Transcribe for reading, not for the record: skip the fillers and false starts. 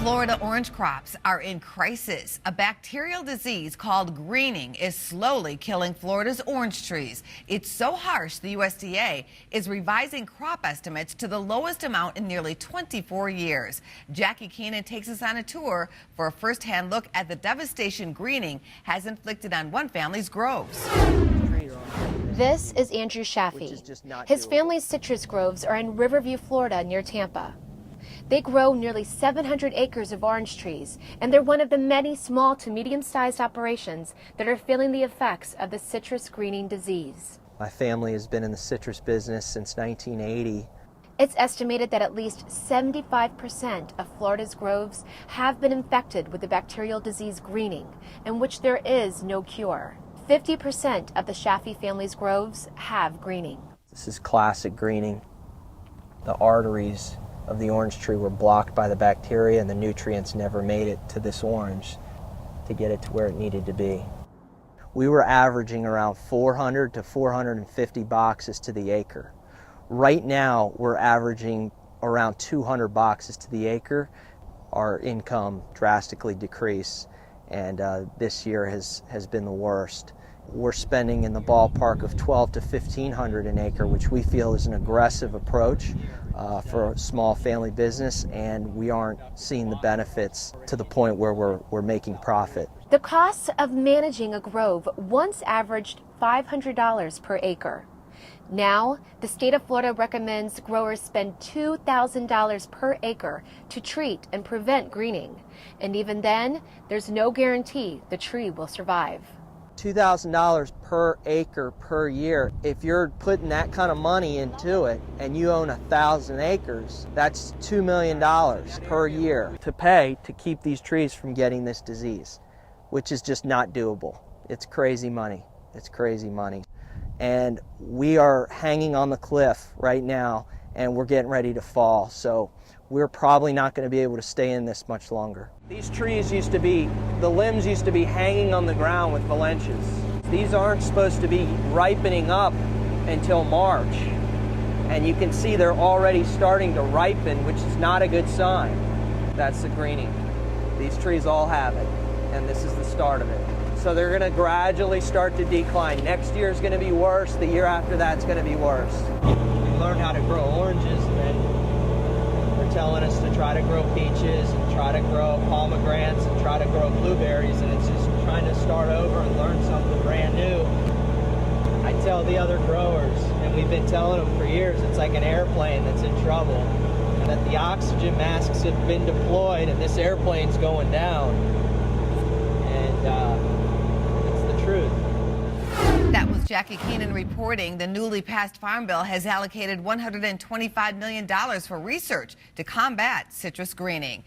Florida orange crops are in crisis. A bacterial disease called greening is slowly killing Florida's orange trees. It's so harsh, the USDA is revising crop estimates to the lowest amount in nearly 24 years. Jackie Keenan takes us on a tour for a first-hand look at the devastation greening has inflicted on one family's groves. This is Andrew Shaffey. His family's citrus groves are in Riverview, Florida, near Tampa. They grow nearly 700 acres of orange trees, and they're one of the many small to medium-sized operations that are feeling the effects of the citrus greening disease. My family has been in the citrus business since 1980. It's estimated that at least 75% of Florida's groves have been infected with the bacterial disease greening, in which there is no cure. 50% of the Shaffey family's groves have greening. This is classic greening. The arteries of the orange tree were blocked by the bacteria, and the nutrients never made it to this orange to get it to where it needed to be. We were averaging around 400 to 450 boxes to the acre. Right now, we're averaging around 200 boxes to the acre. Our income drastically decreased, and this year has been the worst. We're spending in the ballpark of 12 to 1,500 an acre, which we feel is an aggressive approach for a small family business, and we aren't seeing the benefits to the point where we're making profit. The costs of managing a grove once averaged $500 per acre. Now, the state of Florida recommends growers spend $2,000 per acre to treat and prevent greening. And even then, there's no guarantee the tree will survive. $2,000 per acre per year. If you're putting that kind of money into it and you own 1,000 acres, that's $2 million per year to pay to keep these trees from getting this disease, which is just not doable. It's crazy money. It's crazy money. And we are hanging on the cliff right now, and we're getting ready to fall. So we're probably not going to be able to stay in this much longer. These trees the limbs used to be hanging on the ground with Valencias. These aren't supposed to be ripening up until March. And you can see they're already starting to ripen, which is not a good sign. That's the greening. These trees all have it, and this is the start of it. So they're going to gradually start to decline. Next year is going to be worse. The year after that's going to be worse. We learned how to grow oranges, and then they're telling us to try to grow peaches and try to grow pomegranates and try to grow blueberries, and it's just trying to start over and learn something brand new. I tell the other growers, and we've been telling them for years, it's like an airplane that's in trouble, and that the oxygen masks have been deployed and this airplane's going down. And it's the truth. That was Jackie Keenan reporting. The newly passed Farm Bill has allocated $125 million for research to combat citrus greening.